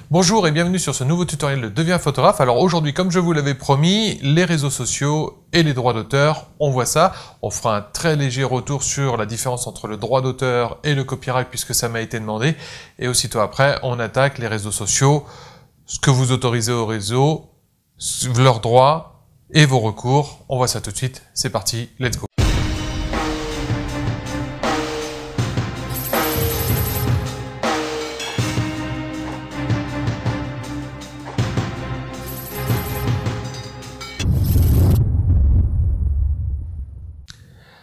Bonjour et bienvenue sur ce nouveau tutoriel de Deviens photographe. Alors aujourd'hui, comme je vous l'avais promis, les réseaux sociaux et les droits d'auteur, on voit ça. On fera un très léger retour sur la différence entre le droit d'auteur et le copyright puisque ça m'a été demandé. Et aussitôt après, on attaque les réseaux sociaux, ce que vous autorisez au réseau, leurs droits et vos recours. On voit ça tout de suite. C'est parti, let's go.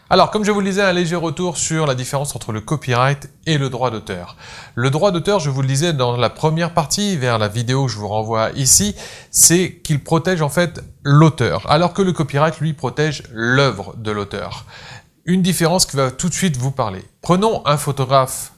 Alors, comme je vous le disais, un léger retour sur la différence entre le copyright et le droit d'auteur. Le droit d'auteur, je vous le disais dans la première partie, vers la vidéo que je vous renvoie ici, c'est qu'il protège en fait l'auteur, alors que le copyright, lui, protège l'œuvre de l'auteur. Une différence qui va tout de suite vous parler. Prenons un photographe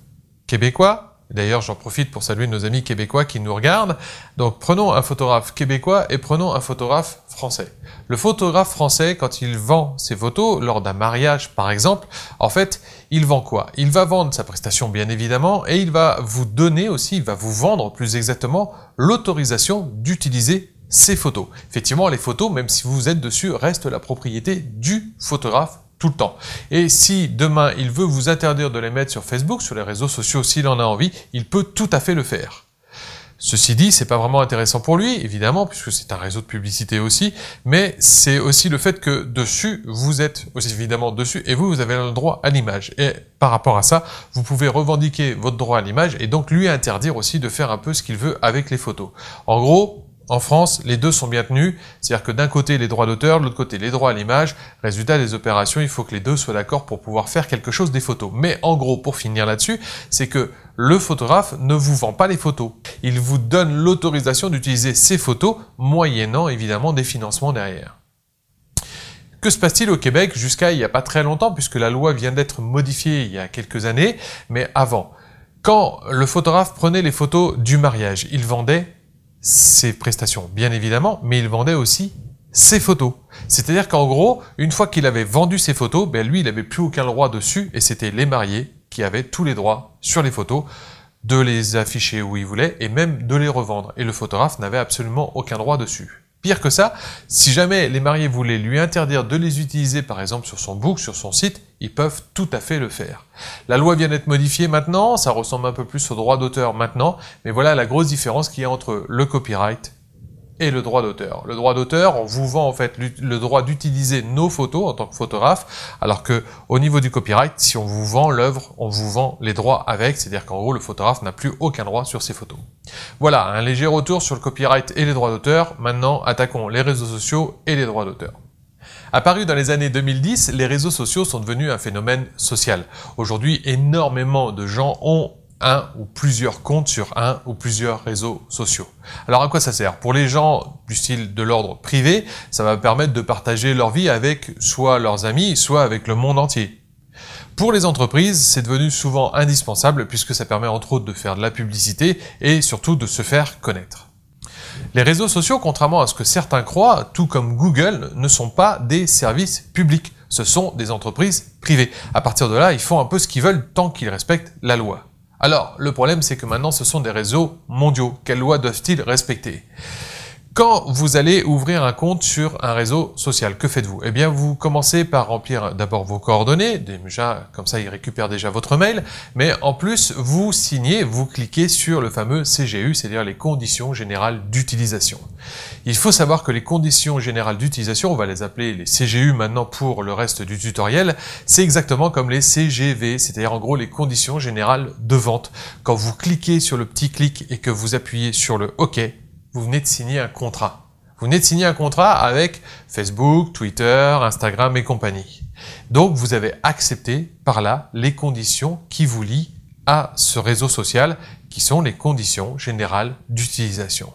québécois. D'ailleurs, j'en profite pour saluer nos amis québécois qui nous regardent. Donc, prenons un photographe québécois et prenons un photographe français. Le photographe français, quand il vend ses photos, lors d'un mariage par exemple, en fait, il vend quoi? Il va vendre sa prestation bien évidemment et il va vous donner aussi, il va vous vendre plus exactement l'autorisation d'utiliser ses photos. Effectivement, les photos, même si vous êtes dessus, restent la propriété du photographe tout le temps. Et si demain il veut vous interdire de les mettre sur Facebook, sur les réseaux sociaux, s'il en a envie, il peut tout à fait le faire. Ceci dit, c'est pas vraiment intéressant pour lui, évidemment, puisque c'est un réseau de publicité aussi, mais c'est aussi le fait que dessus, vous êtes aussi évidemment dessus, et vous avez le droit à l'image. Et par rapport à ça, vous pouvez revendiquer votre droit à l'image, et donc lui interdire aussi de faire un peu ce qu'il veut avec les photos. En gros, en France, les deux sont bien tenus, c'est-à-dire que d'un côté les droits d'auteur, de l'autre côté les droits à l'image. Résultat des opérations, il faut que les deux soient d'accord pour pouvoir faire quelque chose des photos. Mais en gros, pour finir là-dessus, c'est que le photographe ne vous vend pas les photos. Il vous donne l'autorisation d'utiliser ces photos, moyennant évidemment des financements derrière. Que se passe-t-il au Québec jusqu'à il n'y a pas très longtemps, puisque la loi vient d'être modifiée il y a quelques années, mais avant. Quand le photographe prenait les photos du mariage, il vendait ses prestations, bien évidemment, mais il vendait aussi ses photos. C'est-à-dire qu'en gros, une fois qu'il avait vendu ses photos, lui, il n'avait plus aucun droit dessus, et c'était les mariés qui avaient tous les droits sur les photos, de les afficher où ils voulaient, et même de les revendre. Et le photographe n'avait absolument aucun droit dessus. Pire que ça, si jamais les mariés voulaient lui interdire de les utiliser, par exemple sur son book, sur son site, ils peuvent tout à fait le faire. La loi vient d'être modifiée maintenant, ça ressemble un peu plus au droit d'auteur maintenant, mais voilà la grosse différence qu'il y a entre le copyright et le droit d'auteur. Le droit d'auteur, on vous vend en fait le droit d'utiliser nos photos en tant que photographe, alors que au niveau du copyright, si on vous vend l'œuvre, on vous vend les droits avec, c'est-à-dire qu'en gros le photographe n'a plus aucun droit sur ses photos. Voilà, un léger retour sur le copyright et les droits d'auteur. Maintenant, attaquons les réseaux sociaux et les droits d'auteur. Apparus dans les années 2010, les réseaux sociaux sont devenus un phénomène social. Aujourd'hui, énormément de gens ont un ou plusieurs comptes sur un ou plusieurs réseaux sociaux. Alors à quoi ça sert? Pour les gens du style de l'ordre privé, ça va permettre de partager leur vie avec soit leurs amis, soit avec le monde entier. Pour les entreprises, c'est devenu souvent indispensable puisque ça permet entre autres de faire de la publicité et surtout de se faire connaître. Les réseaux sociaux, contrairement à ce que certains croient, tout comme Google, ne sont pas des services publics. Ce sont des entreprises privées. À partir de là, ils font un peu ce qu'ils veulent tant qu'ils respectent la loi. Alors, le problème, c'est que maintenant, ce sont des réseaux mondiaux. Quelles lois doivent-ils respecter? Quand vous allez ouvrir un compte sur un réseau social, que faites-vous? Eh bien, vous commencez par remplir d'abord vos coordonnées, déjà, comme ça, il récupère déjà votre mail, mais en plus, vous signez, vous cliquez sur le fameux CGU, c'est-à-dire les conditions générales d'utilisation. Il faut savoir que les conditions générales d'utilisation, on va les appeler les CGU maintenant pour le reste du tutoriel, c'est exactement comme les CGV, c'est-à-dire en gros les conditions générales de vente. Quand vous cliquez sur le petit clic et que vous appuyez sur le OK, vous venez de signer un contrat. Vous venez de signer un contrat avec Facebook, Twitter, Instagram et compagnie. Donc, vous avez accepté par là les conditions qui vous lient à ce réseau social, qui sont les conditions générales d'utilisation.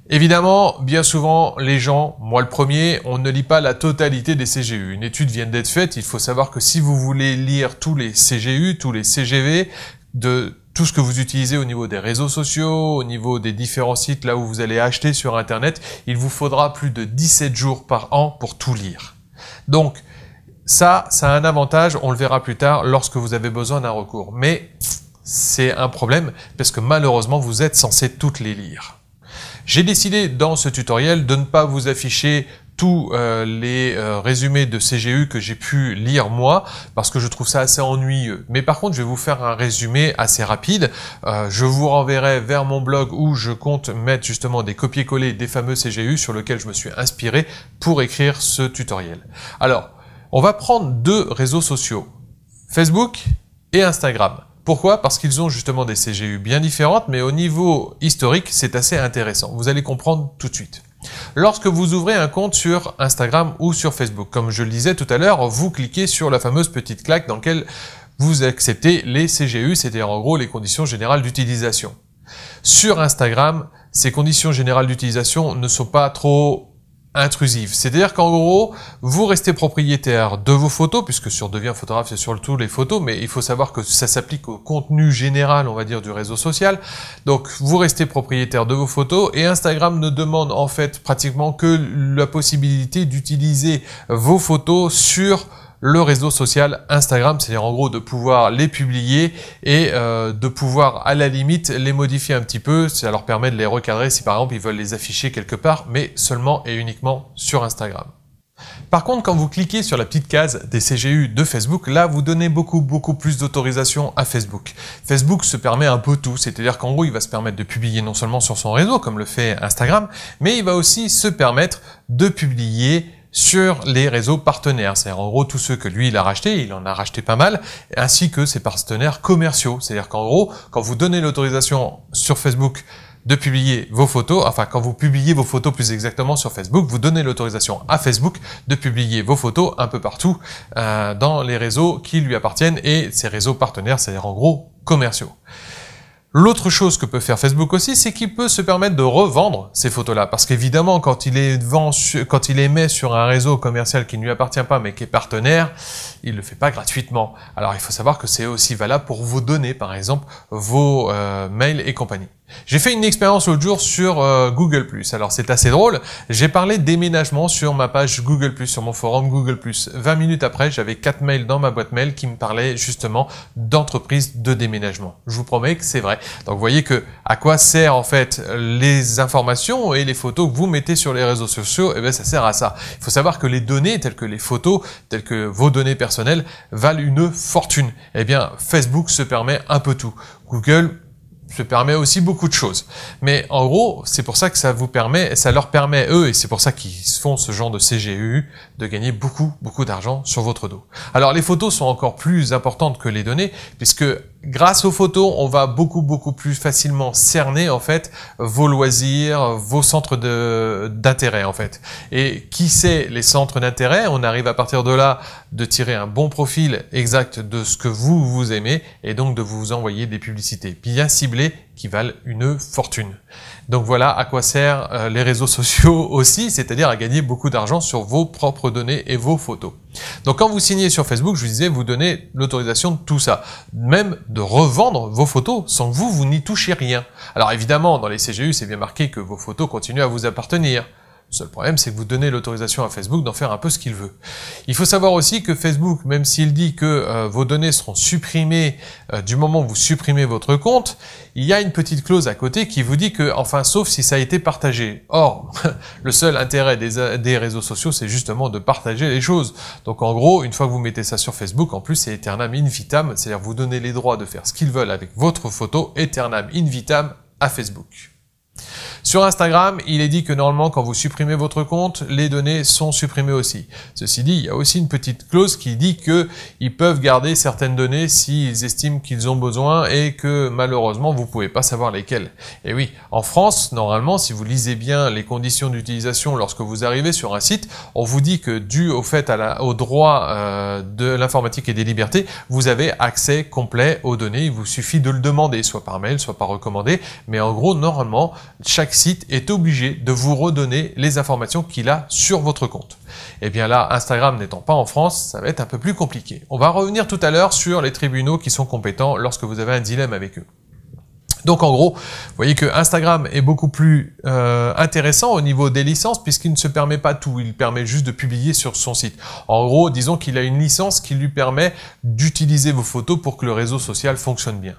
Évidemment, bien souvent, les gens, moi le premier, on ne lit pas la totalité des CGU. Une étude vient d'être faite, il faut savoir que si vous voulez lire tous les CGU, tous les CGV, de tout ce que vous utilisez au niveau des réseaux sociaux, au niveau des différents sites là où vous allez acheter sur Internet, il vous faudra plus de 17 jours par an pour tout lire. Donc, ça a un avantage, on le verra plus tard lorsque vous avez besoin d'un recours. Mais c'est un problème parce que malheureusement vous êtes censé toutes les lire. J'ai décidé dans ce tutoriel de ne pas vous afficher tous les résumés de CGU que j'ai pu lire moi, parce que je trouve ça assez ennuyeux. Mais par contre, je vais vous faire un résumé assez rapide. Je vous renverrai vers mon blog où je compte mettre justement des copier-coller des fameux CGU sur lesquels je me suis inspiré pour écrire ce tutoriel. Alors, on va prendre deux réseaux sociaux, Facebook et Instagram. Pourquoi? Parce qu'ils ont justement des CGU bien différentes, mais au niveau historique, c'est assez intéressant. Vous allez comprendre tout de suite. Lorsque vous ouvrez un compte sur Instagram ou sur Facebook, comme je le disais tout à l'heure, vous cliquez sur la fameuse petite claque dans laquelle vous acceptez les CGU, c'est-à-dire en gros les conditions générales d'utilisation. Sur Instagram, ces conditions générales d'utilisation ne sont pas trop intrusive. C'est-à-dire qu'en gros, vous restez propriétaire de vos photos, puisque sur Deviens photographe, c'est surtout les photos, mais il faut savoir que ça s'applique au contenu général, on va dire, du réseau social. Donc, vous restez propriétaire de vos photos et Instagram ne demande en fait pratiquement que la possibilité d'utiliser vos photos sur le réseau social Instagram, c'est-à-dire en gros de pouvoir les publier et de pouvoir à la limite les modifier un petit peu, ça leur permet de les recadrer si par exemple ils veulent les afficher quelque part, mais seulement et uniquement sur Instagram. Par contre, quand vous cliquez sur la petite case des CGU de Facebook, là, vous donnez beaucoup plus d'autorisation à Facebook. Facebook se permet un peu tout, c'est-à-dire qu'en gros, il va se permettre de publier non seulement sur son réseau, comme le fait Instagram, mais il va aussi se permettre de publier sur les réseaux partenaires, c'est-à-dire en gros tous ceux que lui il a rachetés, il en a racheté pas mal, ainsi que ses partenaires commerciaux, c'est-à-dire qu'en gros, quand vous donnez l'autorisation sur Facebook de publier vos photos, enfin quand vous publiez vos photos plus exactement sur Facebook, vous donnez l'autorisation à Facebook de publier vos photos un peu partout dans les réseaux qui lui appartiennent et ces réseaux partenaires, c'est-à-dire en gros commerciaux. L'autre chose que peut faire Facebook aussi, c'est qu'il peut se permettre de revendre ces photos-là. Parce qu'évidemment, quand il les met sur un réseau commercial qui ne lui appartient pas, mais qui est partenaire, il le fait pas gratuitement. Alors, il faut savoir que c'est aussi valable pour vos données, par exemple, vos mails et compagnie. J'ai fait une expérience l'autre jour sur Google+. Alors, c'est assez drôle. J'ai parlé déménagement sur ma page Google+, sur mon forum Google+. 20 minutes après, j'avais 4 mails dans ma boîte mail qui me parlaient justement d'entreprise de déménagement. Je vous promets que c'est vrai. Donc, vous voyez que à quoi sert en fait les informations et les photos que vous mettez sur les réseaux sociaux? Eh bien, ça sert à ça. Il faut savoir que les données, telles que les photos, telles que vos données personnelles, valent une fortune. Eh bien, Facebook se permet un peu tout. Google se permet aussi beaucoup de choses. Mais en gros, c'est pour ça que ça leur permet, eux, et c'est pour ça qu'ils font ce genre de CGU, de gagner beaucoup d'argent sur votre dos. Alors, les photos sont encore plus importantes que les données, puisque grâce aux photos, on va beaucoup plus facilement cerner, en fait, vos loisirs, vos centres d'intérêt, en fait. Et qui sait les centres d'intérêt? On arrive à partir de là de tirer un bon profil exact de ce que vous aimez, et donc de vous envoyer des publicités bien ciblées qui valent une fortune. Donc voilà à quoi servent les réseaux sociaux aussi, c'est-à-dire à gagner beaucoup d'argent sur vos propres données et vos photos. Donc quand vous signez sur Facebook, je vous disais, vous donnez l'autorisation de tout ça, même de revendre vos photos sans que vous n'y touchez rien. Alors évidemment, dans les CGU, c'est bien marqué que vos photos continuent à vous appartenir. Le seul problème, c'est que vous donnez l'autorisation à Facebook d'en faire un peu ce qu'il veut. Il faut savoir aussi que Facebook, même s'il dit que vos données seront supprimées du moment où vous supprimez votre compte, il y a une petite clause à côté qui vous dit que, enfin, sauf si ça a été partagé. Or, le seul intérêt des réseaux sociaux, c'est justement de partager les choses. Donc, en gros, une fois que vous mettez ça sur Facebook, en plus, c'est aeternam in vitam, c'est-à-dire vous donnez les droits de faire ce qu'ils veulent avec votre photo, aeternam in vitam à Facebook. Sur Instagram, il est dit que normalement, quand vous supprimez votre compte, les données sont supprimées aussi. Ceci dit, il y a aussi une petite clause qui dit qu'ils peuvent garder certaines données s'ils estiment qu'ils ont besoin et que malheureusement, vous pouvez pas savoir lesquelles. Et oui, en France, normalement, si vous lisez bien les conditions d'utilisation lorsque vous arrivez sur un site, on vous dit que dû au fait au droit de l'informatique et des libertés, vous avez accès complet aux données. Il vous suffit de le demander, soit par mail, soit par recommandé. Mais en gros, normalement, chaque site est obligé de vous redonner les informations qu'il a sur votre compte. Et bien là, Instagram n'étant pas en France, ça va être un peu plus compliqué. On va revenir tout à l'heure sur les tribunaux qui sont compétents lorsque vous avez un dilemme avec eux. Donc en gros, vous voyez que Instagram est beaucoup plus intéressant au niveau des licences puisqu'il ne se permet pas tout, il permet juste de publier sur son site. En gros, disons qu'il a une licence qui lui permet d'utiliser vos photos pour que le réseau social fonctionne bien.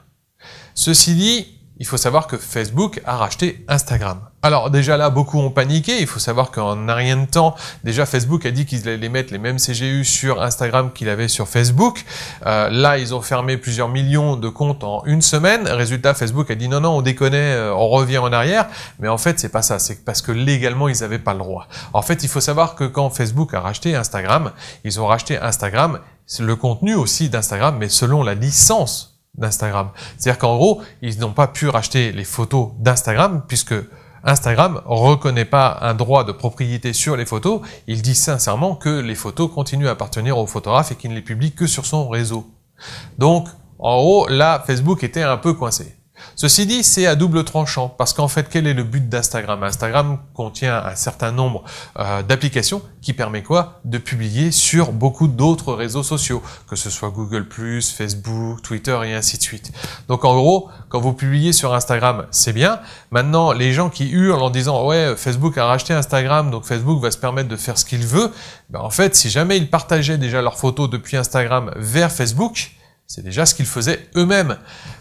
Ceci dit, il faut savoir que Facebook a racheté Instagram. Alors déjà là, beaucoup ont paniqué. Il faut savoir qu'en un rien de temps, déjà Facebook a dit qu'ils allaient mettre les mêmes CGU sur Instagram qu'il avait sur Facebook. Là, ils ont fermé plusieurs millions de comptes en une semaine. Résultat, Facebook a dit non, on déconne, on revient en arrière. Mais en fait, c'est pas ça. C'est parce que légalement, ils n'avaient pas le droit. En fait, il faut savoir que quand Facebook a racheté Instagram, ils ont racheté Instagram, le contenu aussi d'Instagram, mais selon la licence d'Instagram. C'est-à-dire qu'en gros, ils n'ont pas pu racheter les photos d'Instagram puisque Instagram reconnaît pas un droit de propriété sur les photos. Il dit sincèrement que les photos continuent à appartenir au photographe et qu'il ne les publie que sur son réseau. Donc, en gros, là, Facebook était un peu coincé. Ceci dit, c'est à double tranchant, parce qu'en fait, quel est le but d'Instagram? Instagram contient un certain nombre d'applications qui permet quoi? De publier sur beaucoup d'autres réseaux sociaux, que ce soit Google+, Facebook, Twitter et ainsi de suite. Donc en gros, quand vous publiez sur Instagram, c'est bien. Maintenant, les gens qui hurlent en disant « Ouais, Facebook a racheté Instagram, donc Facebook va se permettre de faire ce qu'il veut », ben en fait, si jamais ils partageaient déjà leurs photos depuis Instagram vers Facebook, c'est déjà ce qu'ils faisaient eux-mêmes.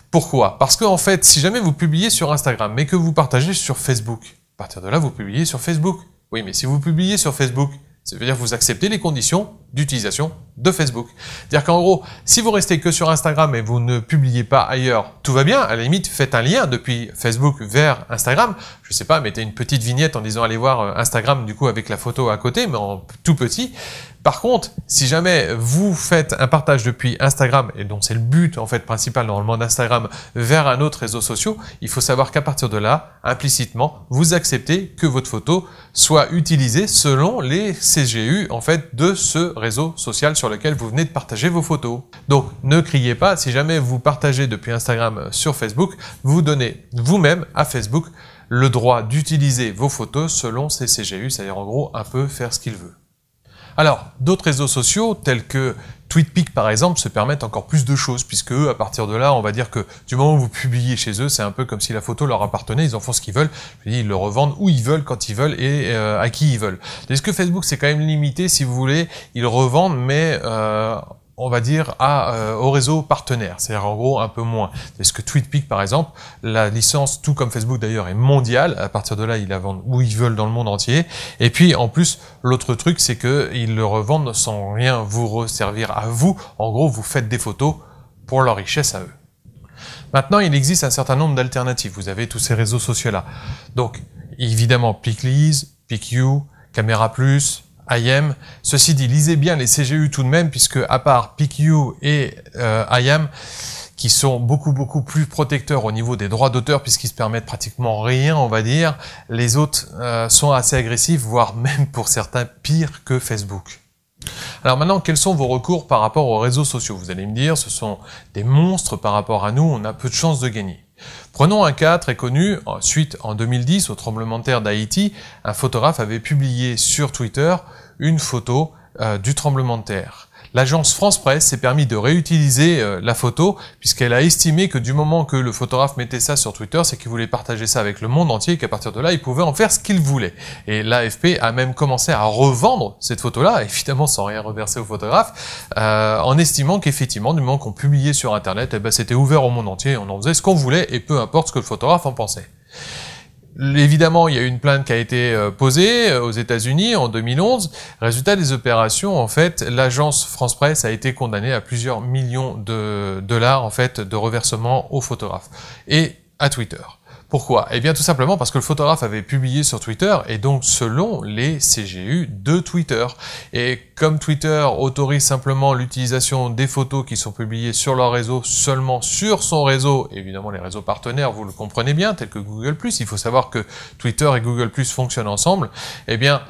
Pourquoi? Parce que en fait, si jamais vous publiez sur Instagram, mais que vous partagez sur Facebook, à partir de là, vous publiez sur Facebook. Oui, mais si vous publiez sur Facebook, ça veut dire que vous acceptez les conditions d'utilisation de Facebook. C'est-à-dire qu'en gros, si vous restez que sur Instagram et vous ne publiez pas ailleurs, tout va bien. À la limite, faites un lien depuis Facebook vers Instagram. Je sais pas, mettez une petite vignette en disant allez voir Instagram du coup avec la photo à côté, mais en tout petit. Par contre, si jamais vous faites un partage depuis Instagram, et dont c'est le but en fait principal normalement d'Instagram, vers un autre réseau social, il faut savoir qu'à partir de là, implicitement, vous acceptez que votre photo soit utilisée selon les CGU en fait de ce réseau social sur lequel vous venez de partager vos photos. Donc ne criez pas, si jamais vous partagez depuis Instagram sur Facebook, vous donnez vous-même à Facebook le droit d'utiliser vos photos selon ces CGU, c'est-à-dire en gros un peu faire ce qu'il veut. Alors, d'autres réseaux sociaux, tels que TweetPic par exemple, se permettent encore plus de choses, puisque eux, à partir de là, on va dire que du moment où vous publiez chez eux, c'est un peu comme si la photo leur appartenait, ils en font ce qu'ils veulent, ils le revendent où ils veulent, quand ils veulent et à qui ils veulent. Est-ce que Facebook, c'est quand même limité, si vous voulez, ils revendent, mais on va dire au réseau partenaire, c'est-à-dire en gros un peu moins. Est-ce que TweetPic par exemple, la licence, tout comme Facebook d'ailleurs, est mondiale, à partir de là ils la vendent où ils veulent dans le monde entier, et puis en plus l'autre truc c'est que ils le revendent sans rien vous resservir à vous, en gros vous faites des photos pour leur richesse à eux. Maintenant il existe un certain nombre d'alternatives, vous avez tous ces réseaux sociaux là, donc évidemment Piclise, PicU, Camera+, IM. Ceci dit, lisez bien les CGU tout de même, puisque à part PicU et IM, qui sont beaucoup plus protecteurs au niveau des droits d'auteur, puisqu'ils se permettent pratiquement rien, on va dire, les autres sont assez agressifs, voire même pour certains pires que Facebook. Alors maintenant, quels sont vos recours par rapport aux réseaux sociaux? Vous allez me dire, ce sont des monstres par rapport à nous, on a peu de chances de gagner. Prenons un cas très connu, suite en 2010 au tremblement de terre d'Haïti, un photographe avait publié sur Twitter une photo du tremblement de terre. L'agence France Presse s'est permis de réutiliser la photo puisqu'elle a estimé que du moment que le photographe mettait ça sur Twitter, c'est qu'il voulait partager ça avec le monde entier et qu'à partir de là, il pouvait en faire ce qu'il voulait. Et l'AFP a même commencé à revendre cette photo-là, évidemment sans rien reverser au photographe, en estimant qu'effectivement, du moment qu'on publiait sur Internet, eh ben, c'était ouvert au monde entier, on en faisait ce qu'on voulait et peu importe ce que le photographe en pensait. Évidemment, il y a eu une plainte qui a été posée aux États-Unis en 2011. Résultat des opérations, en fait, l'agence France Presse a été condamnée à plusieurs millions de dollars en fait de reversement aux photographes et à Twitter. Pourquoi? Eh bien tout simplement parce que le photographe avait publié sur Twitter et donc selon les CGU de Twitter. Et comme Twitter autorise simplement l'utilisation des photos qui sont publiées sur leur réseau seulement sur son réseau, évidemment les réseaux partenaires, vous le comprenez bien, tels que Google+, il faut savoir que Twitter et Google+, fonctionnent ensemble, eh bien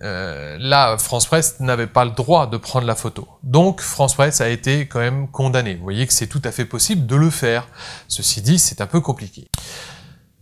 là, France Presse n'avait pas le droit de prendre la photo. Donc, France Presse a été quand même condamnée. Vous voyez que c'est tout à fait possible de le faire. Ceci dit, c'est un peu compliqué.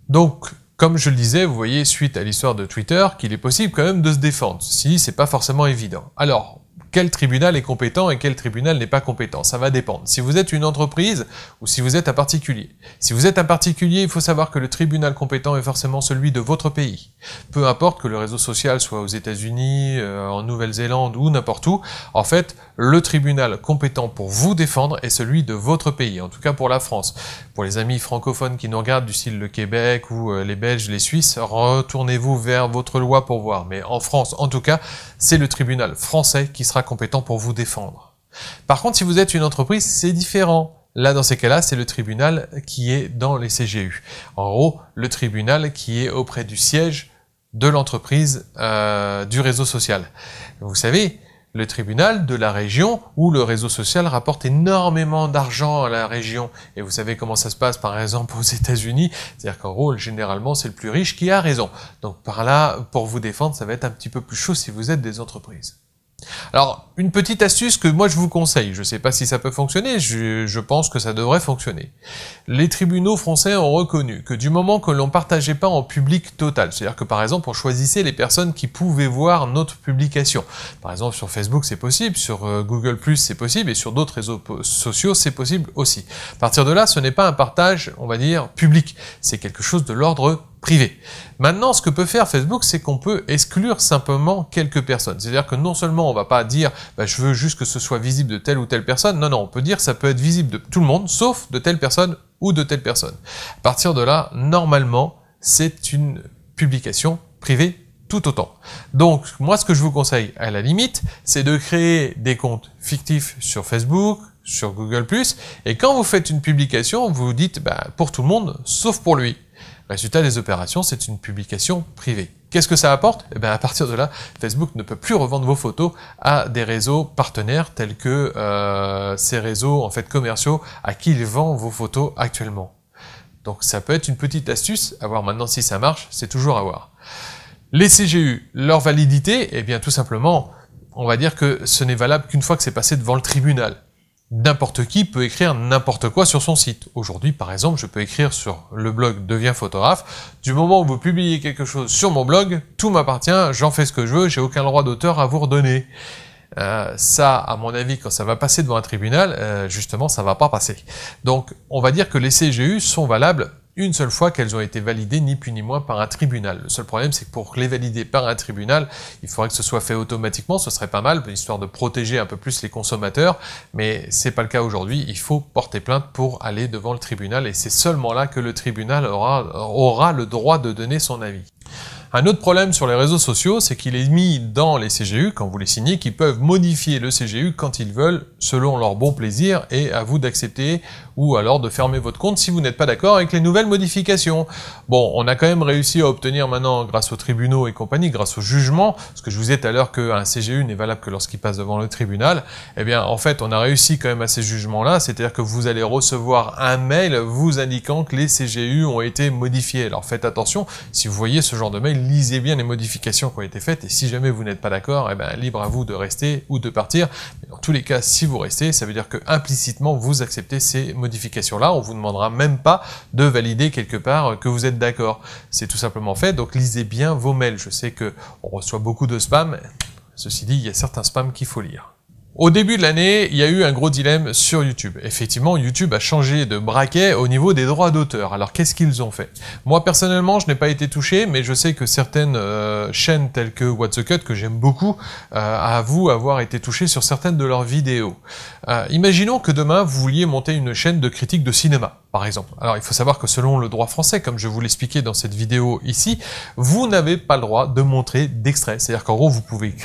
Donc, comme je le disais, vous voyez, suite à l'histoire de Twitter, qu'il est possible quand même de se défendre. Si, c'est pas forcément évident. Alors, quel tribunal est compétent et quel tribunal n'est pas compétent. Ça va dépendre. Si vous êtes une entreprise ou si vous êtes un particulier. Si vous êtes un particulier, il faut savoir que le tribunal compétent est forcément celui de votre pays. Peu importe que le réseau social soit aux États-Unis, en Nouvelle-Zélande ou n'importe où, en fait, le tribunal compétent pour vous défendre est celui de votre pays, en tout cas pour la France. Pour les amis francophones qui nous regardent du style le Québec ou les Belges, les Suisses, retournez-vous vers votre loi pour voir. Mais en France, en tout cas, c'est le tribunal français qui sera compétent pour vous défendre. Par contre, si vous êtes une entreprise, c'est différent. Là, dans ces cas-là, c'est le tribunal qui est dans les CGU. En gros, le tribunal qui est auprès du siège de l'entreprise du réseau social. Vous savez, le tribunal de la région où le réseau social rapporte énormément d'argent à la région. Et vous savez comment ça se passe, par exemple, aux États-Unis. C'est-à-dire qu'en gros, généralement, c'est le plus riche qui a raison. Donc par là, pour vous défendre, ça va être un petit peu plus chaud si vous êtes des entreprises. Alors, une petite astuce que moi je vous conseille, je ne sais pas si ça peut fonctionner, je pense que ça devrait fonctionner. Les tribunaux français ont reconnu que du moment que l'on ne partageait pas en public total, c'est-à-dire que par exemple on choisissait les personnes qui pouvaient voir notre publication. Par exemple sur Facebook c'est possible, sur Google+, c'est possible, et sur d'autres réseaux sociaux c'est possible aussi. À partir de là, ce n'est pas un partage, on va dire, public, c'est quelque chose de l'ordre privé. Maintenant, ce que peut faire Facebook, c'est qu'on peut exclure simplement quelques personnes. C'est-à-dire que non seulement on va pas dire bah, je veux juste que ce soit visible de telle ou telle personne, non, on peut dire ça peut être visible de tout le monde, sauf de telle personne ou de telle personne. À partir de là, normalement, c'est une publication privée tout autant. Donc, moi, ce que je vous conseille, à la limite, c'est de créer des comptes fictifs sur Facebook, sur Google+, et quand vous faites une publication, vous vous dites bah, pour tout le monde, sauf pour lui. Résultat des opérations, c'est une publication privée. Qu'est-ce que ça apporte? Eh bien, à partir de là, Facebook ne peut plus revendre vos photos à des réseaux partenaires tels que ces réseaux en fait commerciaux à qui il vend vos photos actuellement. Donc ça peut être une petite astuce, à voir maintenant si ça marche, c'est toujours à voir. Les CGU, leur validité, eh bien tout simplement, on va dire que ce n'est valable qu'une fois que c'est passé devant le tribunal. N'importe qui peut écrire n'importe quoi sur son site. Aujourd'hui, par exemple, je peux écrire sur le blog Deviens photographe. Du moment où vous publiez quelque chose sur mon blog, tout m'appartient, j'en fais ce que je veux, j'ai aucun droit d'auteur à vous redonner. Ça, à mon avis, quand ça va passer devant un tribunal, justement, ça va pas passer. Donc, on va dire que les CGU sont valables une seule fois qu'elles ont été validées ni plus ni moins par un tribunal. Le seul problème, c'est que pour les valider par un tribunal, il faudrait que ce soit fait automatiquement, ce serait pas mal, histoire de protéger un peu plus les consommateurs, mais c'est pas le cas aujourd'hui, il faut porter plainte pour aller devant le tribunal, et c'est seulement là que le tribunal aura le droit de donner son avis. Un autre problème sur les réseaux sociaux, c'est qu'il est mis dans les CGU, quand vous les signez, qu'ils peuvent modifier le CGU quand ils veulent, selon leur bon plaisir, et à vous d'accepter ou alors de fermer votre compte si vous n'êtes pas d'accord avec les nouvelles modifications. Bon, on a quand même réussi à obtenir maintenant, grâce aux tribunaux et compagnie, grâce au jugement, parce que je vous disais tout à l'heure qu'un CGU n'est valable que lorsqu'il passe devant le tribunal, eh bien, en fait, on a réussi quand même à ces jugements-là, c'est-à-dire que vous allez recevoir un mail vous indiquant que les CGU ont été modifiés. Alors faites attention, si vous voyez ce genre de mail, lisez bien les modifications qui ont été faites, et si jamais vous n'êtes pas d'accord, eh ben, libre à vous de rester ou de partir. Mais dans tous les cas, si vous restez, ça veut dire que implicitement, vous acceptez ces modifications-là, on vous demandera même pas de valider quelque part que vous êtes d'accord. C'est tout simplement fait, donc lisez bien vos mails. Je sais que on reçoit beaucoup de spam, ceci dit, il y a certains spams qu'il faut lire. Au début de l'année, il y a eu un gros dilemme sur YouTube. Effectivement, YouTube a changé de braquet au niveau des droits d'auteur. Alors, qu'est-ce qu'ils ont fait? Moi, personnellement, je n'ai pas été touché, mais je sais que certaines chaînes telles que What's the Cut, que j'aime beaucoup, avouent avoir été touchées sur certaines de leurs vidéos. Imaginons que demain, vous vouliez monter une chaîne de critique de cinéma, par exemple. Alors, il faut savoir que selon le droit français, comme je vous l'expliquais dans cette vidéo ici, vous n'avez pas le droit de montrer d'extrait. C'est-à-dire qu'en gros, vous pouvez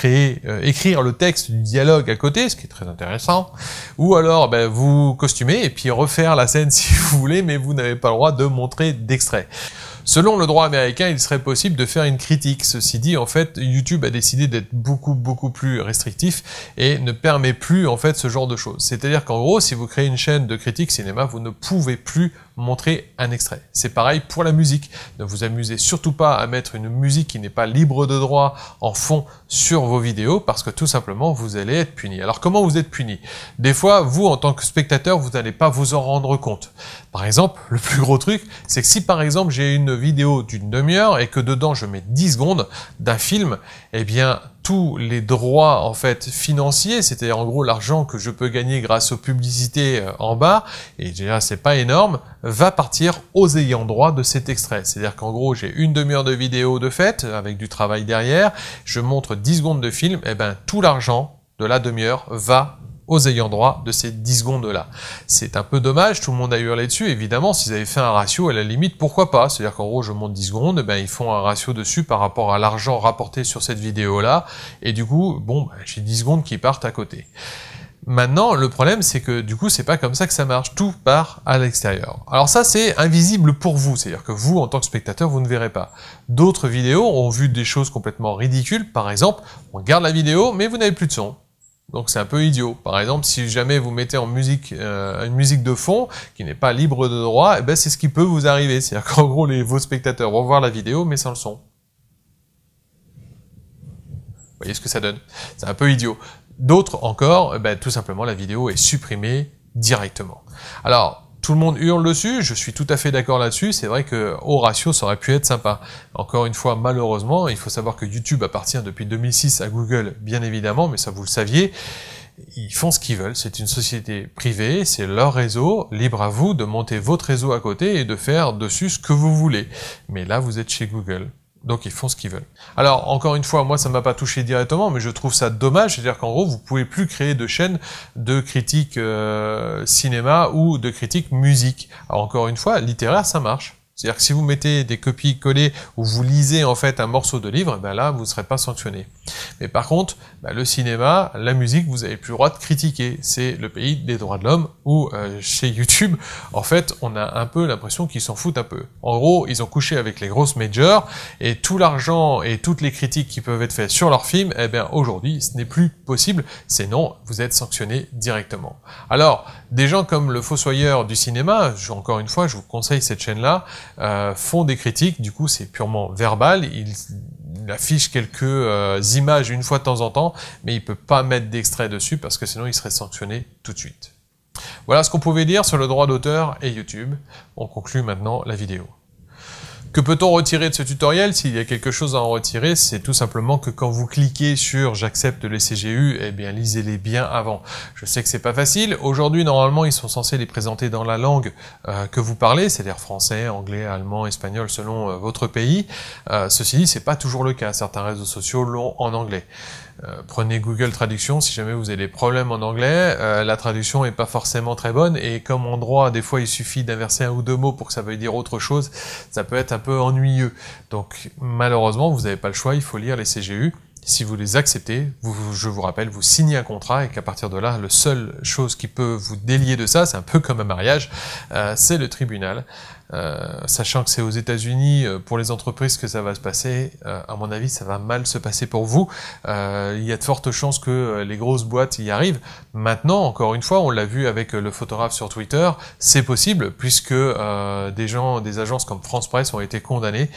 écrire le texte du dialogue à côté, ce qui est très intéressant, ou alors vous costumer et puis refaire la scène si vous voulez, mais vous n'avez pas le droit de montrer d'extrait. Selon le droit américain, il serait possible de faire une critique. Ceci dit, en fait, YouTube a décidé d'être beaucoup plus restrictif et ne permet plus, en fait, ce genre de choses. C'est-à-dire qu'en gros, si vous créez une chaîne de critique cinéma, vous ne pouvez plus montrer un extrait. C'est pareil pour la musique. Ne vous amusez surtout pas à mettre une musique qui n'est pas libre de droit en fond sur vos vidéos, parce que tout simplement, vous allez être puni. Alors, comment vous êtes puni? Des fois, vous, en tant que spectateur, vous n'allez pas vous en rendre compte. Par exemple, le plus gros truc, c'est que si par exemple, j'ai une vidéo d'une demi-heure et que dedans, je mets 10 secondes d'un film, eh bien, tous les droits en fait financiers, c'est-à-dire en gros l'argent que je peux gagner grâce aux publicités en bas, et déjà c'est pas énorme, va partir aux ayants droit de cet extrait. C'est-à-dire qu'en gros j'ai une demi-heure de vidéo de fait, avec du travail derrière, je montre 10 secondes de film, et ben tout l'argent de la demi-heure va aux ayants droit de ces 10 secondes-là. C'est un peu dommage, tout le monde a hurlé dessus, évidemment, s'ils avaient fait un ratio, à la limite, pourquoi pas? C'est-à-dire qu'en gros, je monte 10 secondes, ben, ils font un ratio dessus par rapport à l'argent rapporté sur cette vidéo-là, et du coup, bon, ben, j'ai 10 secondes qui partent à côté. Maintenant, le problème, c'est que du coup, c'est pas comme ça que ça marche, tout part à l'extérieur. Alors ça, c'est invisible pour vous, c'est-à-dire que vous, en tant que spectateur, vous ne verrez pas. D'autres vidéos ont vu des choses complètement ridicules, par exemple, on regarde la vidéo, mais vous n'avez plus de son. Donc c'est un peu idiot. Par exemple, si jamais vous mettez en musique une musique de fond qui n'est pas libre de droit, eh ben c'est ce qui peut vous arriver. C'est-à-dire qu'en gros, vos spectateurs vont voir la vidéo, mais sans le son. Vous voyez ce que ça donne? C'est un peu idiot. D'autres encore, eh ben, tout simplement, la vidéo est supprimée directement. Alors, tout le monde hurle dessus, je suis tout à fait d'accord là-dessus, c'est vrai que au ratio, ça aurait pu être sympa. Encore une fois, malheureusement, il faut savoir que YouTube appartient depuis 2006 à Google, bien évidemment, mais ça vous le saviez, ils font ce qu'ils veulent, c'est une société privée, c'est leur réseau, libre à vous de monter votre réseau à côté et de faire dessus ce que vous voulez. Mais là, vous êtes chez Google. Donc ils font ce qu'ils veulent. Alors encore une fois, moi ça m'a pas touché directement, mais je trouve ça dommage, c'est-à-dire qu'en gros vous pouvez plus créer de chaînes de critiques cinéma ou de critiques musique. Alors encore une fois, littéraire ça marche. C'est-à-dire que si vous mettez des copies-collées ou vous lisez en fait un morceau de livre, ben là vous ne serez pas sanctionné. Mais par contre, ben, le cinéma, la musique, vous n'avez plus le droit de critiquer. C'est le pays des droits de l'homme où chez YouTube, en fait, on a un peu l'impression qu'ils s'en foutent un peu. En gros, ils ont couché avec les grosses majors et tout l'argent et toutes les critiques qui peuvent être faites sur leurs films, eh bien aujourd'hui, ce n'est plus possible. C'est non, vous êtes sanctionné directement. Alors, des gens comme le Fossoyeur du cinéma, encore une fois, je vous conseille cette chaîne-là, font des critiques, du coup c'est purement verbal, il affiche quelques images une fois de temps en temps, mais il peut pas mettre d'extrait dessus parce que sinon il serait sanctionné tout de suite. Voilà ce qu'on pouvait dire sur le droit d'auteur et YouTube. On conclut maintenant la vidéo. Que peut-on retirer de ce tutoriel? S'il y a quelque chose à en retirer, c'est tout simplement que quand vous cliquez sur « J'accepte les CGU », eh bien lisez-les bien avant. Je sais que c'est pas facile. Aujourd'hui, normalement, ils sont censés les présenter dans la langue que vous parlez, c'est-à-dire français, anglais, allemand, espagnol, selon votre pays. Ceci dit, c'est pas toujours le cas. Certains réseaux sociaux l'ont en anglais. Prenez Google Traduction, si jamais vous avez des problèmes en anglais, la traduction est pas forcément très bonne, et comme en droit, des fois il suffit d'inverser un ou deux mots pour que ça veuille dire autre chose, ça peut être un peu ennuyeux. Donc malheureusement, vous n'avez pas le choix, il faut lire les CGU. Si vous les acceptez, je vous rappelle, vous signez un contrat et qu'à partir de là, la seule chose qui peut vous délier de ça, c'est un peu comme un mariage, c'est le tribunal. Sachant que c'est aux États-Unis pour les entreprises que ça va se passer, à mon avis ça va mal se passer pour vous. Il y a de fortes chances que les grosses boîtes y arrivent. Maintenant, encore une fois, on l'a vu avec le photographe sur Twitter, c'est possible puisque des agences comme France Presse ont été condamnées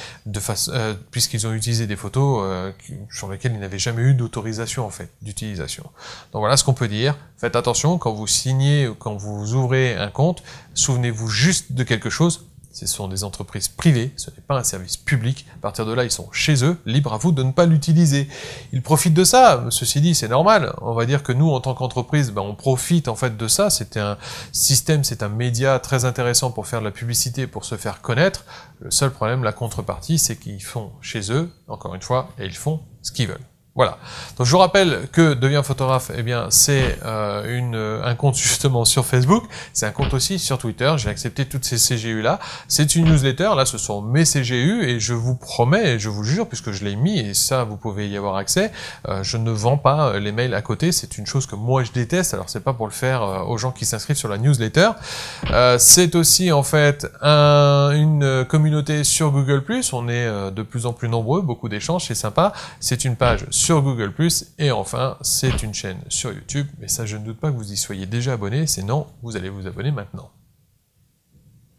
puisqu'ils ont utilisé des photos sur lesquelles ils n'avaient jamais eu d'autorisation en fait d'utilisation. Donc voilà ce qu'on peut dire. Faites attention quand vous signez ou quand vous ouvrez un compte, souvenez-vous juste de quelque chose. Ce sont des entreprises privées, ce n'est pas un service public. À partir de là, ils sont chez eux, libres à vous de ne pas l'utiliser. Ils profitent de ça, ceci dit, c'est normal. On va dire que nous, en tant qu'entreprise, on profite en fait de ça. C'est un système, c'est un média très intéressant pour faire de la publicité, pour se faire connaître. Le seul problème, la contrepartie, c'est qu'ils font chez eux, encore une fois, et ils font ce qu'ils veulent. Voilà. Donc je vous rappelle que Deviens photographe, eh bien c'est un compte justement sur Facebook, c'est un compte aussi sur Twitter. J'ai accepté toutes ces CGU là. C'est une newsletter. Là, ce sont mes CGU et je vous promets, et je vous jure, puisque je l'ai mis et ça vous pouvez y avoir accès. Je ne vends pas les mails à côté. C'est une chose que moi je déteste. Alors c'est pas pour le faire aux gens qui s'inscrivent sur la newsletter. C'est aussi en fait une communauté sur Google+. On est de plus en plus nombreux, beaucoup d'échanges, c'est sympa. C'est une page sur Google+, et enfin, c'est une chaîne sur YouTube, mais ça, je ne doute pas que vous y soyez déjà abonné, sinon, vous allez vous abonner maintenant.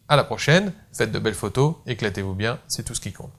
À la prochaine, faites de belles photos, éclatez-vous bien, c'est tout ce qui compte.